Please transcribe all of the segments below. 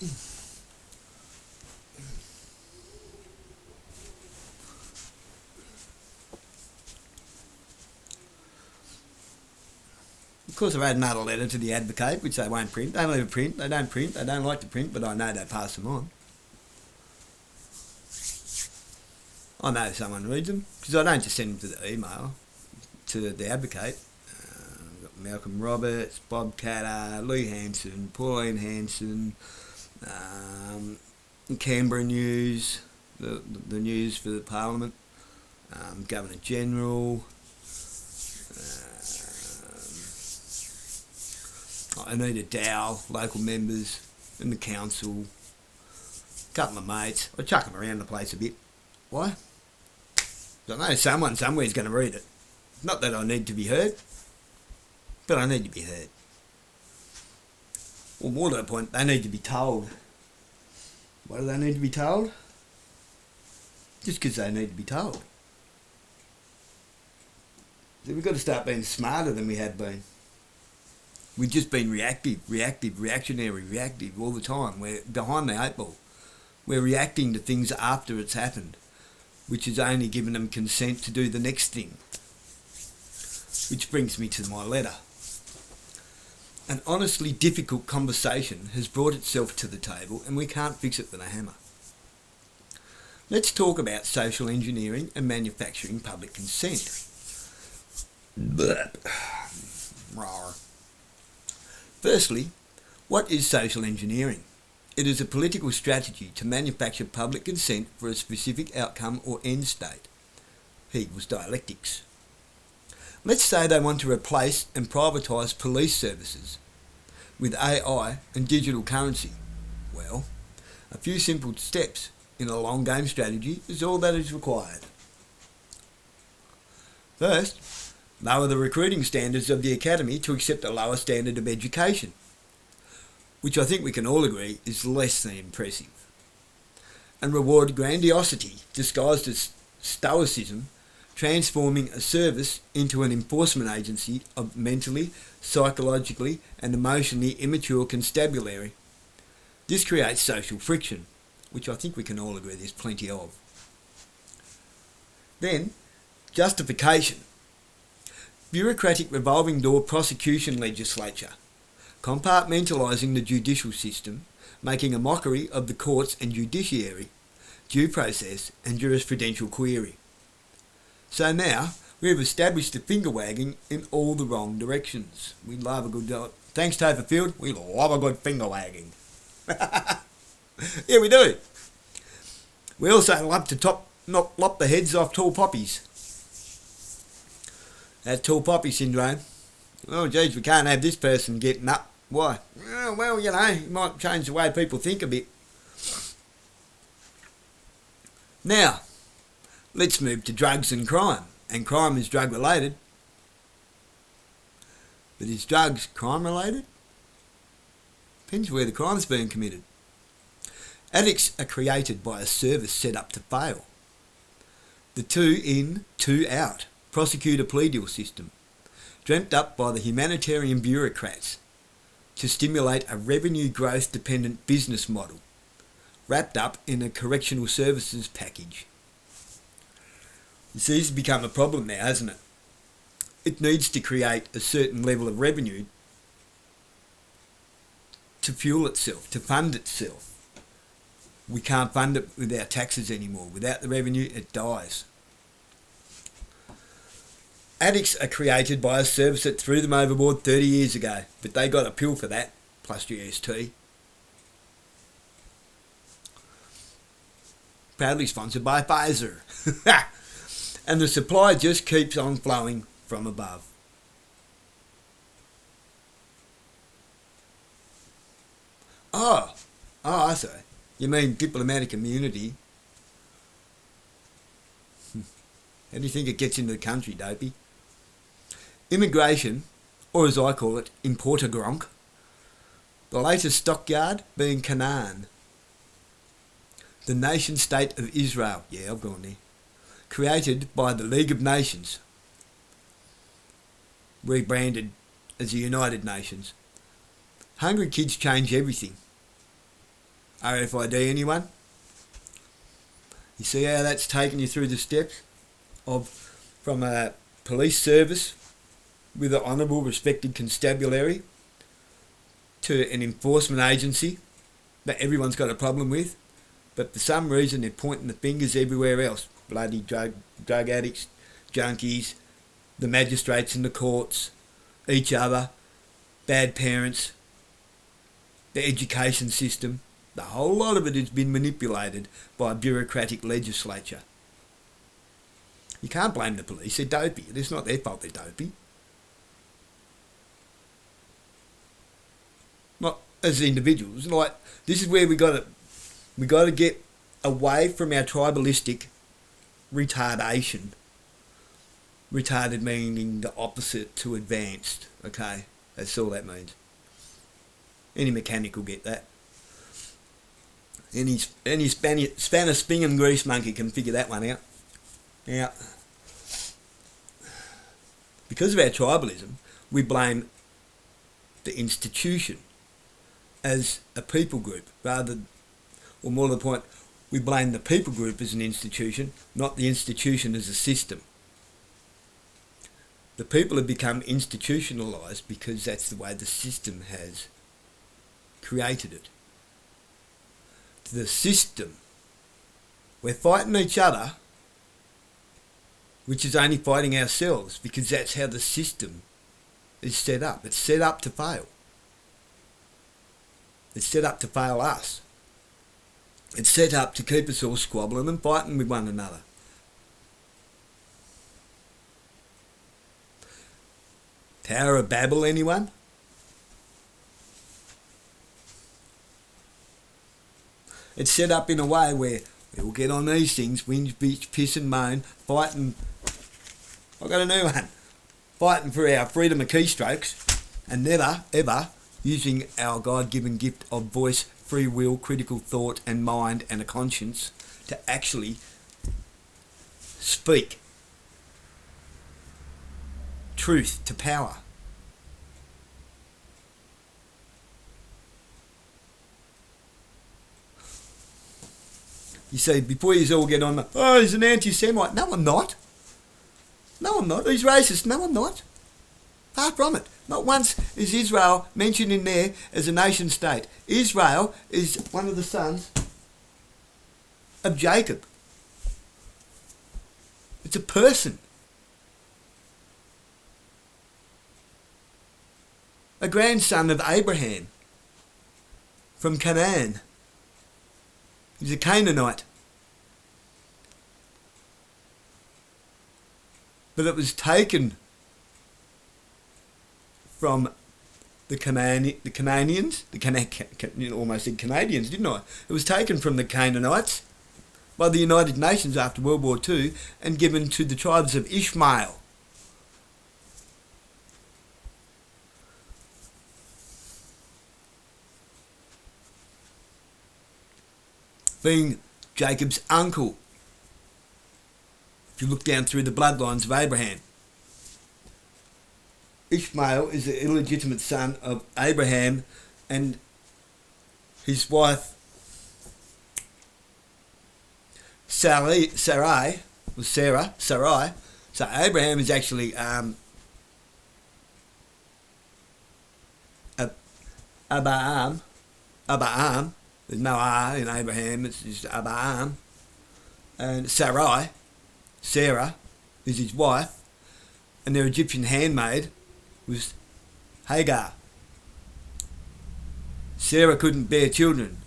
Of course, I've had another letter to the Advocate, which they won't print. They don't ever print. They don't print. They don't like to print, but I know they pass them on. I know someone reads them, because I don't just send them to the email, to the Advocate. We've got Malcolm Roberts, Bob Catter, Lee Hanson, Pauline Hanson, Canberra News, the news for the Parliament, Governor General, Anita Dow, local members, and the council, a couple of mates. I chuck them around the place a bit. Why? I know someone somewhere's going to read it. Not that I need to be heard, but I need to be heard. Or more to the point, they need to be told. Why do they need to be told? Just because they need to be told. So we've got to start being smarter than we have been. We've just been reactive, reactionary, reactive all the time. We're behind the eight ball. We're reacting to things after it's happened, which has only given them consent to do the next thing. Which brings me to my letter. An honestly difficult conversation has brought itself to the table, and we can't fix it with a hammer. Let's talk about social engineering and manufacturing public consent. Firstly, what is social engineering? It is a political strategy to manufacture public consent for a specific outcome or end state. Hegel's dialectics. Let's say they want to replace and privatise police services with AI and digital currency. Well, a few simple steps in a long game strategy is all that is required. First, lower the recruiting standards of the academy to accept a lower standard of education, which I think we can all agree is less than impressive, and reward grandiosity disguised as stoicism, transforming a service into an enforcement agency of mentally, psychologically and emotionally immature constabulary. This creates social friction, which I think we can all agree there's plenty of. Then, justification. Bureaucratic revolving door prosecution legislature, compartmentalising the judicial system, making a mockery of the courts and judiciary, due process and jurisprudential query. So now we have established the finger wagging in all the wrong directions. We love a good, thanks Topher Field, we love a good finger wagging. Yeah, we do. We also love to lop the heads off tall poppies. That tall poppy syndrome. Oh, geez, we can't have this person getting up. Why? Well, you know, it might change the way people think a bit. Now, let's move to drugs and crime. And crime is drug related. But is drugs crime related? Depends where the crime's being committed. Addicts are created by a service set up to fail. The 2 in, 2 out prosecutor plea deal system, dreamt up by the humanitarian bureaucrats to stimulate a revenue growth dependent business model, wrapped up in a correctional services package. This has become a problem now, hasn't it? It needs to create a certain level of revenue to fuel itself, to fund itself. We can't fund it with our taxes anymore. Without the revenue, it dies. Addicts are created by a service that threw them overboard 30 years ago, but they got a pill for that, plus GST. Proudly sponsored by Pfizer. And the supply just keeps on flowing from above. Oh, I see. You mean diplomatic immunity? How do you think it gets into the country, Dopey? Immigration, or as I call it, importer gronk. The latest stockyard being Canaan. The nation-state of Israel, yeah, I've gone there, created by the League of Nations, rebranded as the United Nations. Hungry kids change everything. RFID, anyone? You see how that's taken you through the steps from a police service with an honourable, respected constabulary to an enforcement agency that everyone's got a problem with, but for some reason they're pointing the fingers everywhere else. Bloody drug addicts, junkies, the magistrates in the courts, each other, bad parents, the education system. The whole lot of it has been manipulated by a bureaucratic legislature. You can't blame the police, they're dopey. It's not their fault they're dopey. Not as individuals. Like, this is where we got to get away from our tribalistic retardation. Retarded meaning the opposite to advanced, okay? That's all that means. Any mechanic will get that. Any Spanish spinning grease monkey can figure that one out. Now, because of our tribalism, we blame the institution as a people group, or more to the point, we blame the people group as an institution, not the institution as a system. The people have become institutionalised because that's the way the system has created it. The system, we're fighting each other, which is only fighting ourselves, because that's how the system is set up. It's set up to fail. It's set up to fail us. It's set up to keep us all squabbling and fighting with one another. Tower of Babel, anyone? It's set up in a way where we all get on these things, whinge, bitch, piss and moan, fighting. I've got a new one. Fighting for our freedom of keystrokes, and never, ever using our God-given gift of voice, free will, critical thought and mind and a conscience to actually speak truth to power. You see, before you all get on, oh, he's an anti-Semite. No, I'm not. No, I'm not. He's racist. No, I'm not. Far from it. Not once is Israel mentioned in there as a nation state. Israel is one of the sons of Jacob. It's a person. A grandson of Abraham from Canaan. He's a Canaanite. But it was taken from the Canaanians, almost said Canadians, didn't I? It was taken from the Canaanites by the United Nations after World War II and given to the tribes of Ishmael. Being Jacob's uncle. If you look down through the bloodlines of Abraham. Ishmael is the illegitimate son of Abraham and his wife Sarai. So Abraham is actually Abraham. There's no R in Abraham, it's just Abraham. And Sarah is his wife, and their Egyptian handmaid was Hagar. Sarah couldn't bear children,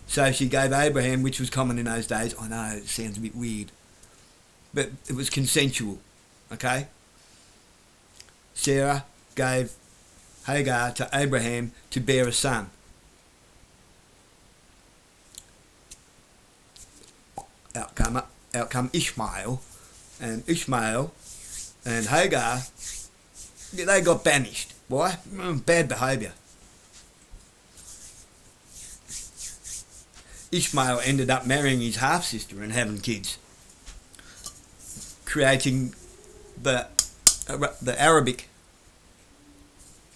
so she gave Abraham, which was common in those days. I know, it sounds a bit weird, but it was consensual, okay? Sarah gave Hagar to Abraham to bear a son. Outcome Ishmael, and Ishmael and Hagar, they got banished. Why? Bad behaviour. Ishmael ended up marrying his half-sister and having kids, creating the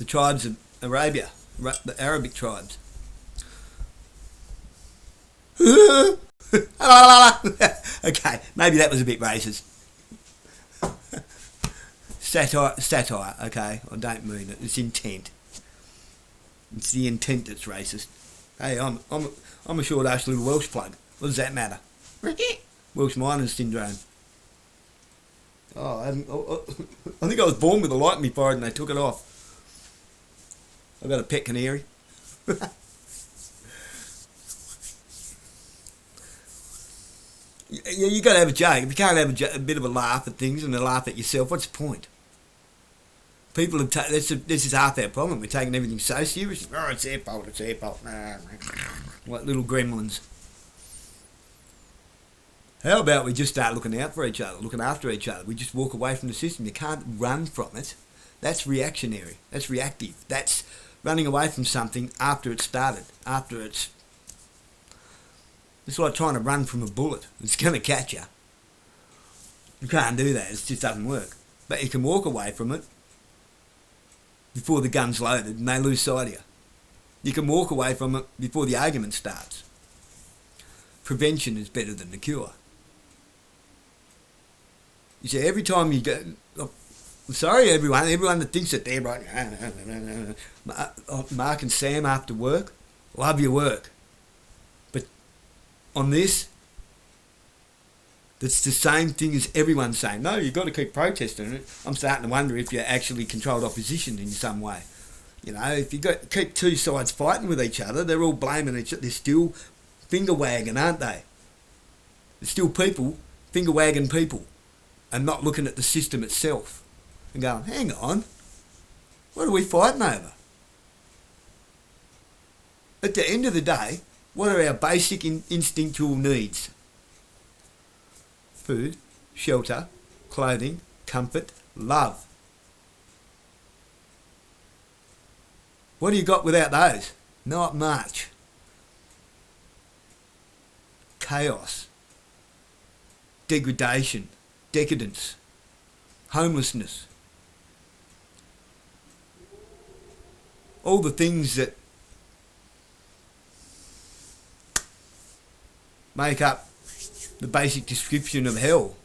tribes of Arabia, the Arabic tribes. Okay, maybe that was a bit racist. Satire, okay, I don't mean it. It's intent. It's the intent that's racist. Hey, I'm a short-ass little Welsh plug. What does that matter? Welsh miners syndrome. Oh, I think I was born with a light in my forehead and they took it off. I've got a pet canary. You got to have a joke. If you can't have a bit of a laugh at things and a laugh at yourself, what's the point? People have this is half our problem. We're taking everything so serious. Oh, it's their fault. It's their fault. Like little gremlins. How about we just start looking out for each other, looking after each other? We just walk away from the system. You can't run from it. That's reactionary. That's reactive. That's running away from something after it's started, after it's... It's like trying to run from a bullet. It's going to catch you. You can't do that. It just doesn't work. But you can walk away from it before the gun's loaded and they lose sight of you. You can walk away from it before the argument starts. Prevention is better than the cure. You see, every time you go... Sorry, everyone that thinks that they're right. Mark and Sam after work, love your work. But on this, that's the same thing as everyone saying, no, you've got to keep protesting it. I'm starting to wonder if you're actually controlled opposition in some way. You know, if you keep two sides fighting with each other, they're all blaming each other. They're still finger wagging, aren't they? There's still people finger wagging people and not looking at the system itself and going, hang on, what are we fighting over? At the end of the day, what are our basic instinctual needs? Food, shelter, clothing, comfort, love. What do you got without those? Not much. Chaos, degradation, decadence, homelessness. All the things that make up the basic description of hell.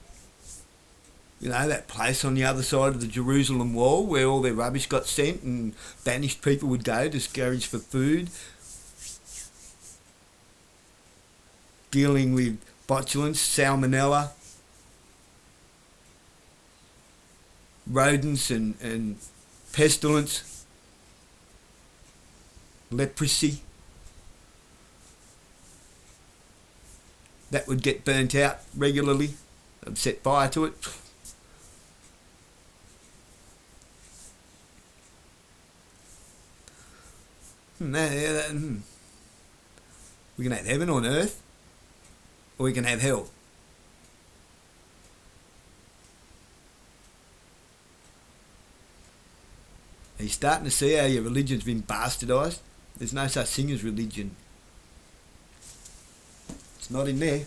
You know, that place on the other side of the Jerusalem wall where all their rubbish got sent and banished people would go to scavenge for food. Dealing with botulence, salmonella, rodents and pestilence, leprosy. That would get burnt out regularly. They'd set fire to it. We can have heaven on earth, or we can have hell. Are you starting to see how your religion's been bastardised? There's no such thing as religion. It's not in there.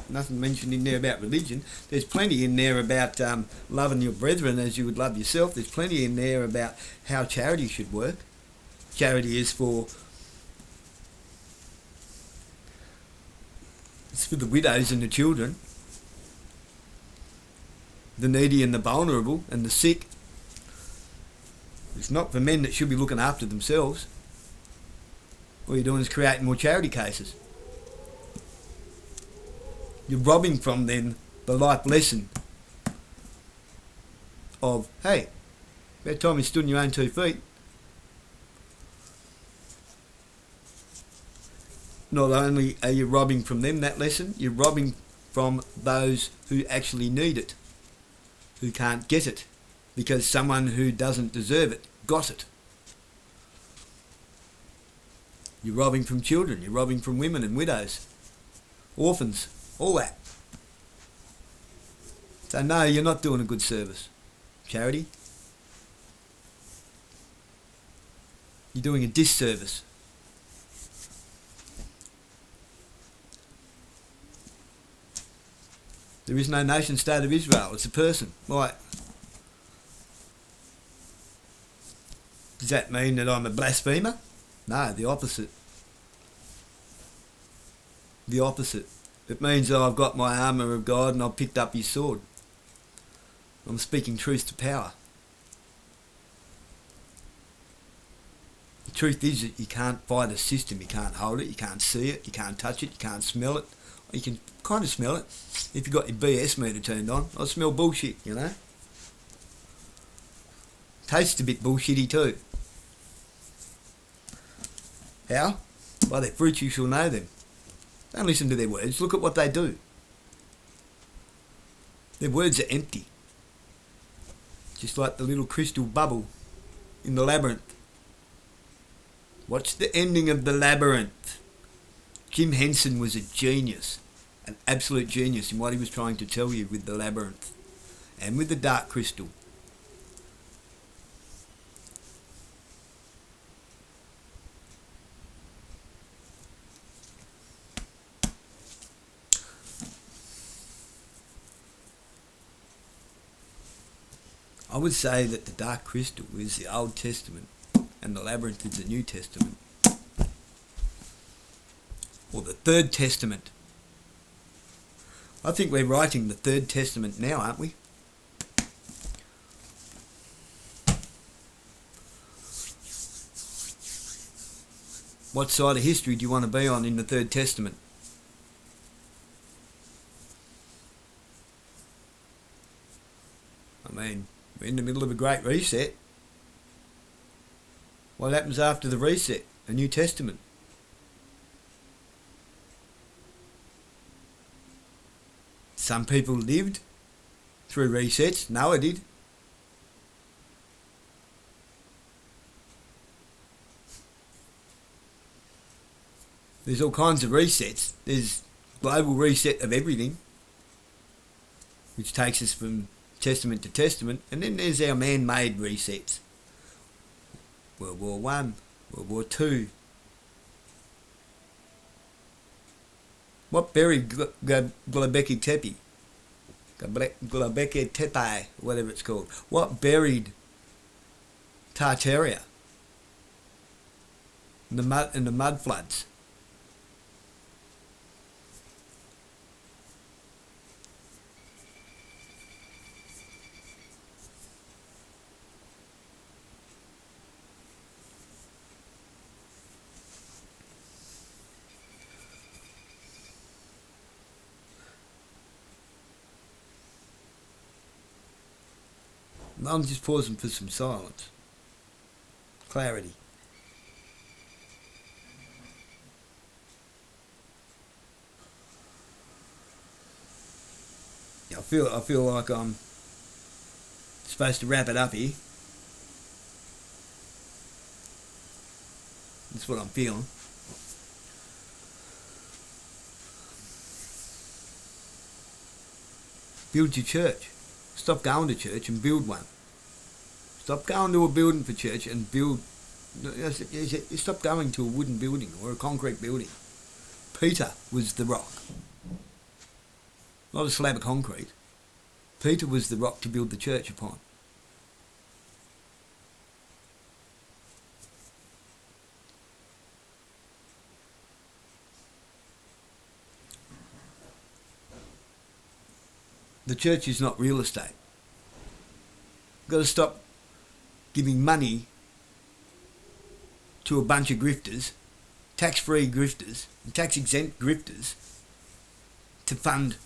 Nothing mentioned in there about religion. There's plenty in there about loving your brethren as you would love yourself. There's plenty in there about how charity should work. Charity is for the widows and the children, the needy and the vulnerable and the sick. It's not for men that should be looking after themselves. All you're doing is creating more charity cases. You're robbing from them the life lesson of, hey, about time you stood on your own 2 feet. Not only are you robbing from them that lesson, you're robbing from those who actually need it, who can't get it, because someone who doesn't deserve it got it. You're robbing from children, you're robbing from women and widows, orphans, all that. So no, you're not doing a good service. Charity, you're doing a disservice. There is no nation state of Israel, it's a person. Right. Does that mean that I'm a blasphemer? No, the opposite. the opposite. It means I've got my armour of God and I've picked up his sword. I'm speaking truth to power. The truth is that you can't fight a system. You can't hold it, you can't see it, you can't touch it, you can't smell it. You can kind of smell it if you've got your BS meter turned on. I smell bullshit, you know. Tastes a bit bullshitty too. How? By their fruits you shall know them. Don't listen to their words, look at what they do. Their words are empty. Just like the little crystal bubble in the labyrinth. What's the ending of the labyrinth? Jim Henson was a genius, an absolute genius in what he was trying to tell you with the labyrinth and with the dark crystal. I would say that the dark crystal is the Old Testament and the labyrinth is the New Testament, or the Third Testament. I think we're writing the Third Testament now, aren't we? What side of history do you want to be on in the Third Testament? I mean, we're in the middle of a great reset. What happens after the reset? A New Testament. Some people lived through resets. Noah did. There's all kinds of resets. There's global reset of everything, which takes us from testament to testament, and then there's our man-made resets. World War One, World War Two. What buried Göbekli Tepe? Göbekli Tepe, whatever it's called. What buried Tartaria? In the mud floods. I'm just pausing for some silence. Clarity. Yeah, I feel like I'm supposed to wrap it up here. That's what I'm feeling. Build your church. Stop going to church and build one. Stop going to a building for church and build. Stop going to a wooden building or a concrete building. Peter was the rock. Not a slab of concrete. Peter was the rock to build the church upon. The church is not real estate. You've got to stop giving money to a bunch of grifters, tax-free grifters, and tax-exempt grifters, to fund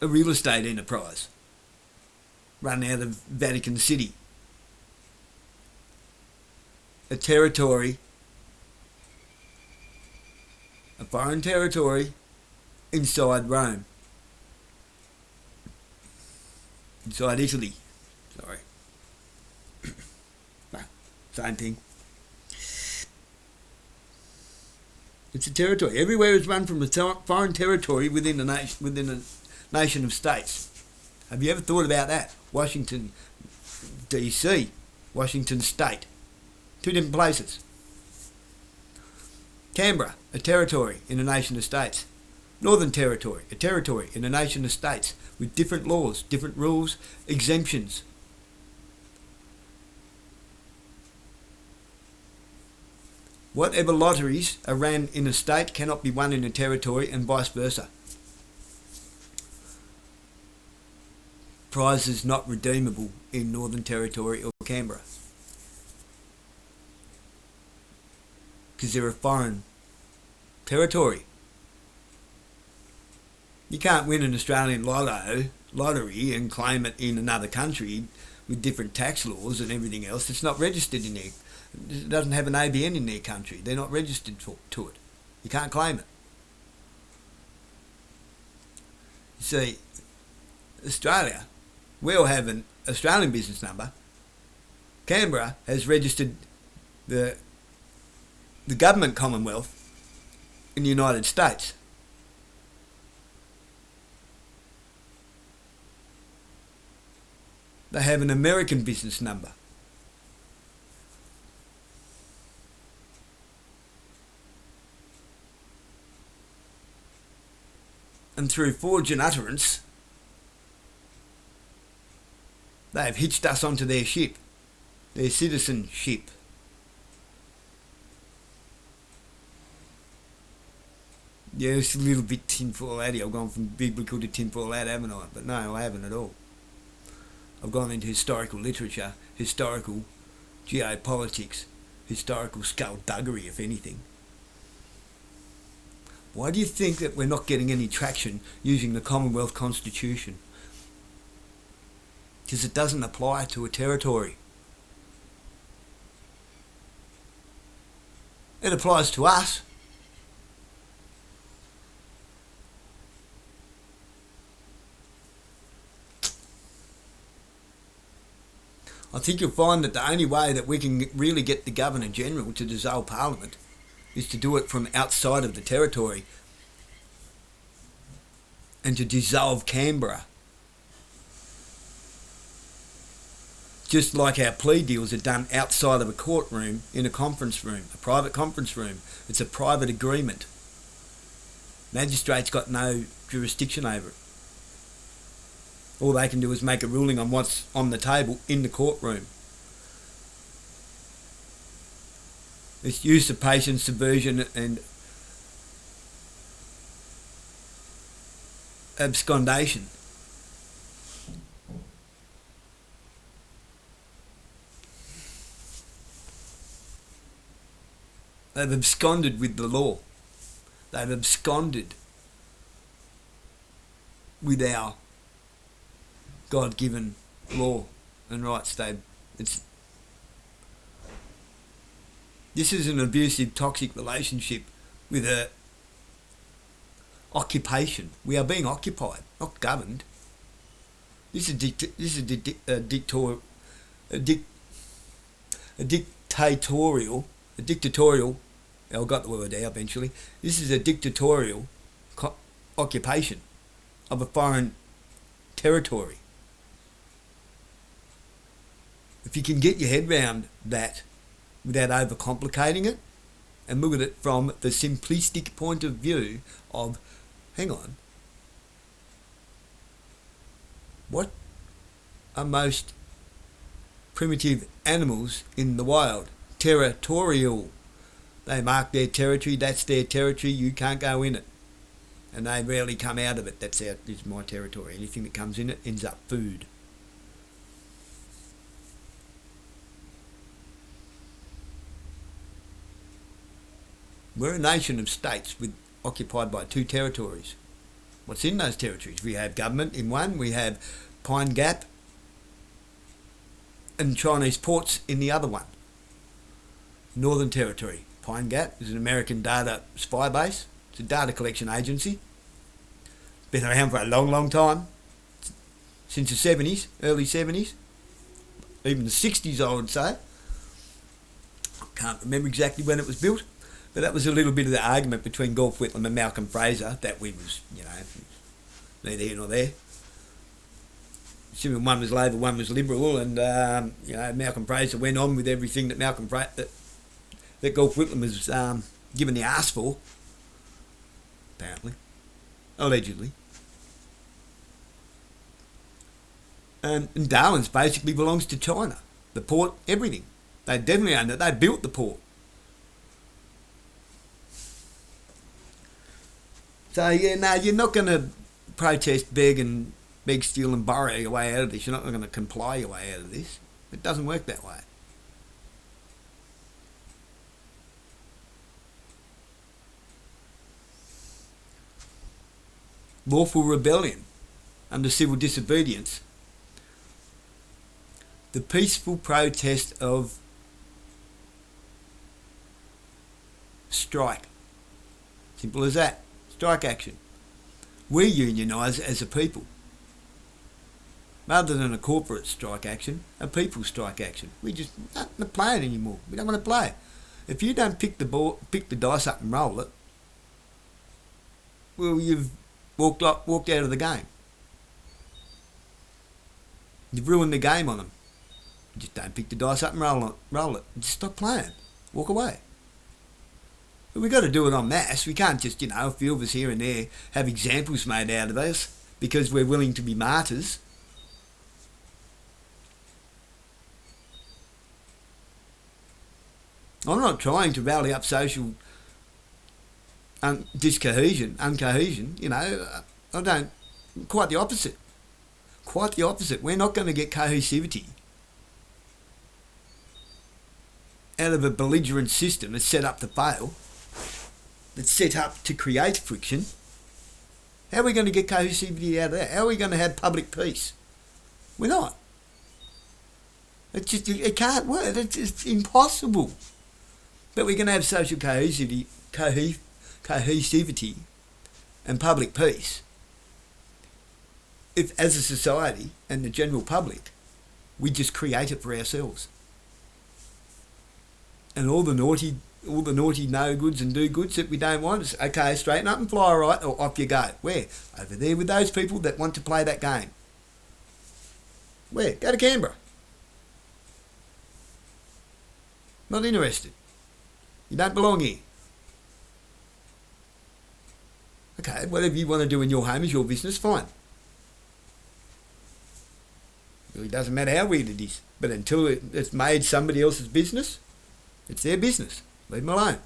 a real estate enterprise run out of Vatican City. A territory, a foreign territory inside Rome. Inside Italy. Sorry. No, same thing. It's a territory. Everywhere is run from a foreign territory within a nation of states. Have you ever thought about that? Washington, DC, Washington State. Two different places. Canberra, a territory in a nation of states. Northern Territory, a territory in a nation of states with different laws, different rules, exemptions. Whatever lotteries are ran in a state cannot be won in a territory, and vice versa. Prizes not redeemable in Northern Territory or Canberra, because they're a foreign territory. You can't win an Australian lottery and claim it in another country with different tax laws and everything else. It's not registered in there. It doesn't have an ABN in their country. They're not registered to it. You can't claim it. You see, Australia, we all have an Australian business number. Canberra has registered the government Commonwealth in the United States. They have an American business number. And through fraudulent utterance, they have hitched us onto their ship, their citizenship. Yeah, it's a little bit tinfoil hatty. I've gone from biblical to tinfoil hat, haven't I? But no, I haven't at all. I've gone into historical literature, historical geopolitics, historical skullduggery, if anything. Why do you think that we're not getting any traction using the Commonwealth Constitution? Because it doesn't apply to a territory. It applies to us. I think you'll find that the only way that we can really get the Governor-General to dissolve Parliament is to do it from outside of the territory and to dissolve Canberra. Just like our plea deals are done outside of a courtroom, in a conference room, a private conference room. It's a private agreement. Magistrates got no jurisdiction over it. All they can do is make a ruling on what's on the table in the courtroom. It's usurpation, subversion and abscondation. They've absconded with the law. They've absconded with our God-given law and rights. This is an abusive, toxic relationship with a occupation. We are being occupied, not governed. This is dictatorial. I got the word out eventually. This is a dictatorial occupation of a foreign territory. If you can get your head round that without overcomplicating it and look at it from the simplistic point of view of, hang on, what are most primitive animals in the wild? Territorial. They mark their territory, that's their territory, you can't go in it. And they rarely come out of it. This is my territory. Anything that comes in it ends up food. We're a nation of states occupied by 2 territories. What's in those territories? We have government in one, we have Pine Gap and Chinese ports in the other one. Northern Territory. Pine Gap is an American data spy base. It's a data collection agency. Been around for a long, long time. Since the 70s, early 70s. Even the 60s, I would say. I can't remember exactly when it was built. But that was a little bit of the argument between Gulf Whitlam and Malcolm Fraser that we was, neither here nor there. Assuming one was Labor, one was Liberal, and Malcolm Fraser went on with everything that that Gulf Whitlam was given the arse for, apparently, allegedly. And Darwin's basically belongs to China. The port, everything. They definitely own it. They built the port. So, yeah, no, you're not going to protest, beg, steal and borrow your way out of this. You're not going to comply your way out of this. It doesn't work that way. Lawful rebellion under civil disobedience. The peaceful protest of strike. Simple as that. Strike action. We unionise as a people. Rather than a corporate strike action, a people strike action. We just don't want to play it anymore. We don't want to play it. If you don't pick the dice up and roll it, well, you've walked out of the game. You've ruined the game on them. You just don't pick the dice up and roll it. Just stop playing. Walk away. But we've got to do it en masse. We can't just, a few of us here and there have examples made out of us because we're willing to be martyrs. I'm not trying to rally up social uncohesion. I don't. Quite the opposite. Quite the opposite. We're not going to get cohesivity out of a belligerent system that's set up to fail, that's set up to create friction. How are we going to get cohesivity out of that? How are we going to have public peace? We're not. It can't work. It's impossible. But we're going to have social cohesivity and public peace if, as a society and the general public, we just create it for ourselves. And all the naughty no goods and do goods that we don't want, is okay, straighten up and fly right, or off you go. Where? Over there with those people that want to play that game. Where? Go to Canberra. Not interested. You don't belong here. Okay, whatever you want to do in your home is your business, fine. It really doesn't matter how weird it is. But until it's made somebody else's business, it's their business. Leave them alone.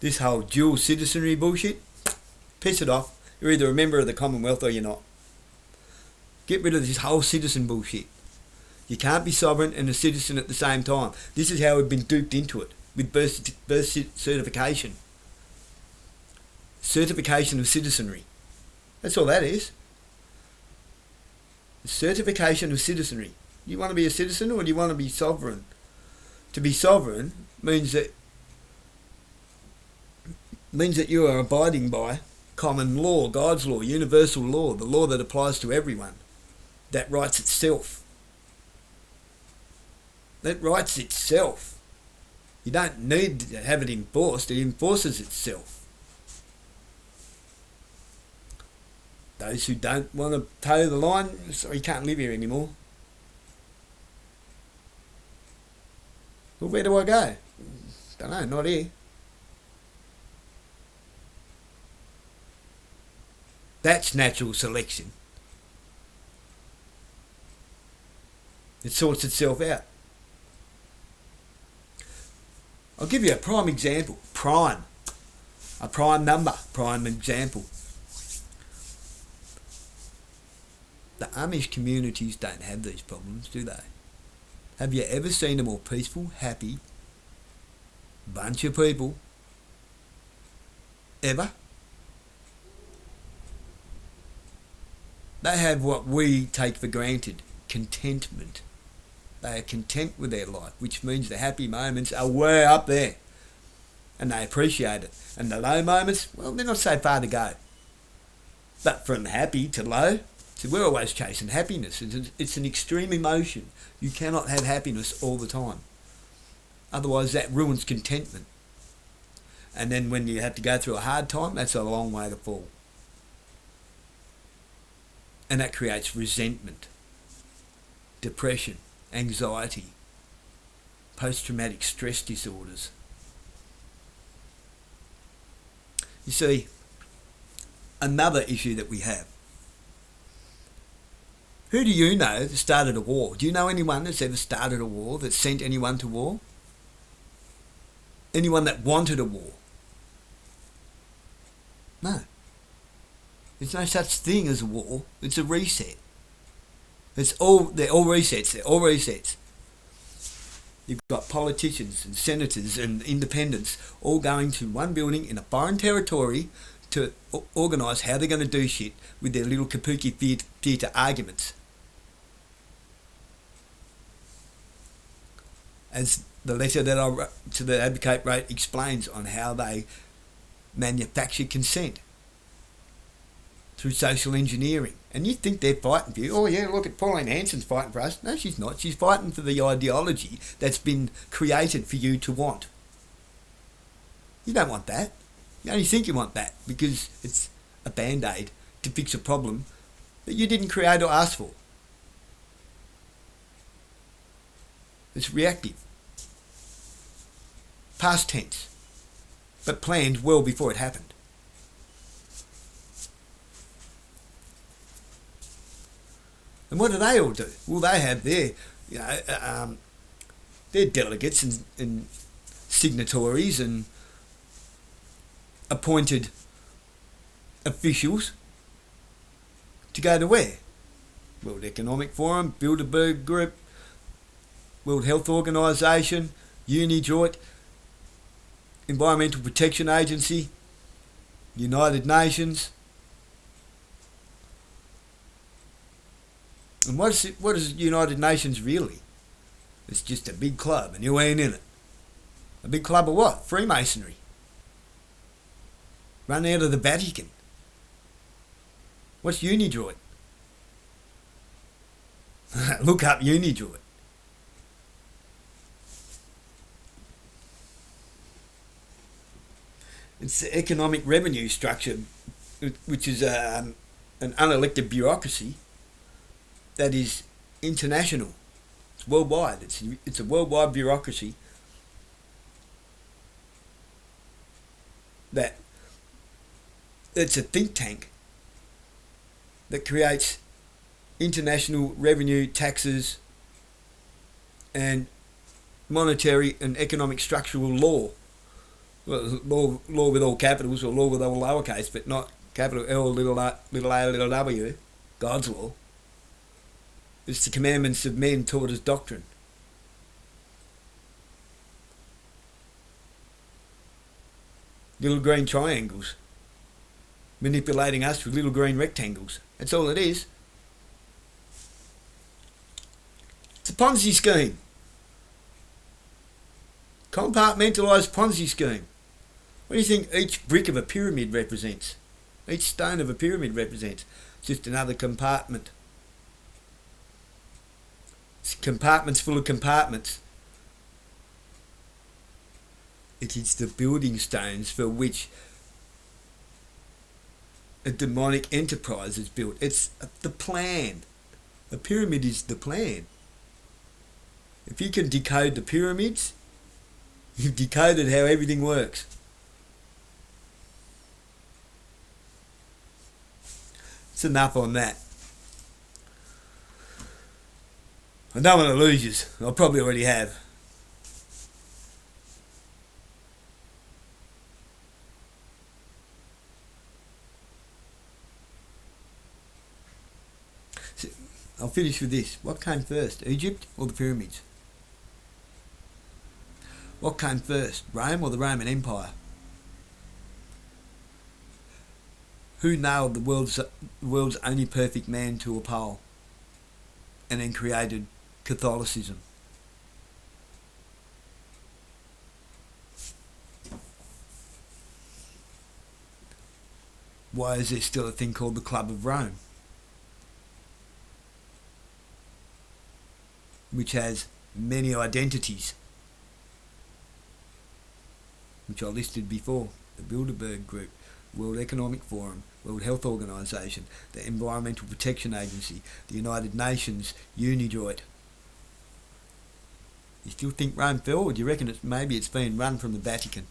This whole dual citizenry bullshit, piss it off. You're either a member of the Commonwealth or you're not. Get rid of this whole citizen bullshit. You can't be sovereign and a citizen at the same time. This is how we've been duped into it with birth certification. Certification of citizenry. That's all that is. Certification of citizenry. You want to be a citizen or do you want to be sovereign? To be sovereign means that you are abiding by common law, God's law, universal law, the law that applies to everyone, that writes itself. That writes itself. You don't need to have it enforced, it enforces itself. Those who don't want to toe the line, sorry, can't live here anymore. Well, where do I go? Don't know, not here. That's natural selection. It sorts itself out. I'll give you a prime example. A prime number, prime example. The Amish communities don't have these problems, do they? Have you ever seen a more peaceful, happy bunch of people? Ever? They have what we take for granted, contentment. They are content with their life, which means the happy moments are way up there. And they appreciate it. And the low moments, well, they're not so far to go. But from happy to low, so we're always chasing happiness. It's an extreme emotion. You cannot have happiness all the time. Otherwise that ruins contentment. And then when you have to go through a hard time, that's a long way to fall. And that creates resentment, depression, anxiety, post-traumatic stress disorders. You see, another issue that we have Who do you know that started a war? Do you know anyone that's ever started a war, that sent anyone to war? Anyone that wanted a war? No. There's no such thing as a war. It's a reset. They're all resets. They're all resets. You've got politicians and senators and independents all going to one building in a foreign territory to organise how they're going to do shit with their little kabuki theatre arguments. As the letter that I wrote to the Advocate wrote explains on how they manufacture consent through social engineering. And you think they're fighting for you. Oh yeah, look at Pauline Hanson's fighting for us. No, she's not. She's fighting for the ideology that's been created for you to want. You don't want that. You only think you want that because it's a band-aid to fix a problem that you didn't create or ask for. It's reactive. Past tense. But planned well before it happened. And what do they all do? Well, they have their, their delegates and signatories and appointed officials to go to where? World Economic Forum, Bilderberg Group, World Health Organisation, UNIDROIT, Environmental Protection Agency, United Nations. And what is United Nations really? It's just a big club and you ain't in it. A big club of what? Freemasonry. Run out of the Vatican. What's UNIDROIT? Look up UNIDROIT. It's the economic revenue structure, which is an unelected bureaucracy that is international. It's worldwide. It's a worldwide bureaucracy that it's a think tank that creates international revenue, taxes, and monetary and economic structural law. Well, law with all capitals or law with all lowercase, but not capital L, little a, little w, God's law. It's the commandments of men taught as doctrine. Little green triangles manipulating us with little green rectangles. That's all it is. It's a Ponzi scheme. Compartmentalised Ponzi scheme. What do you think each brick of a pyramid represents? Each stone of a pyramid represents? It's just another compartment. It's compartments full of compartments. It is the building stones for which a demonic enterprise is built. It's the plan. A pyramid is the plan. If you can decode the pyramids, you've decoded how everything works. It's enough on that. I don't want to lose you. I probably already have. So, I'll finish with this. What came first, Egypt or the pyramids? What came first, Rome or the Roman Empire? Who nailed the world's only perfect man to a pole and then created Catholicism? Why is there still a thing called the Club of Rome, which has many identities, which I listed before? The Bilderberg Group, World Economic Forum, World Health Organisation, the Environmental Protection Agency, the United Nations, UNIDROIT. You still think Rome fell, or do you reckon maybe it's been run from the Vatican?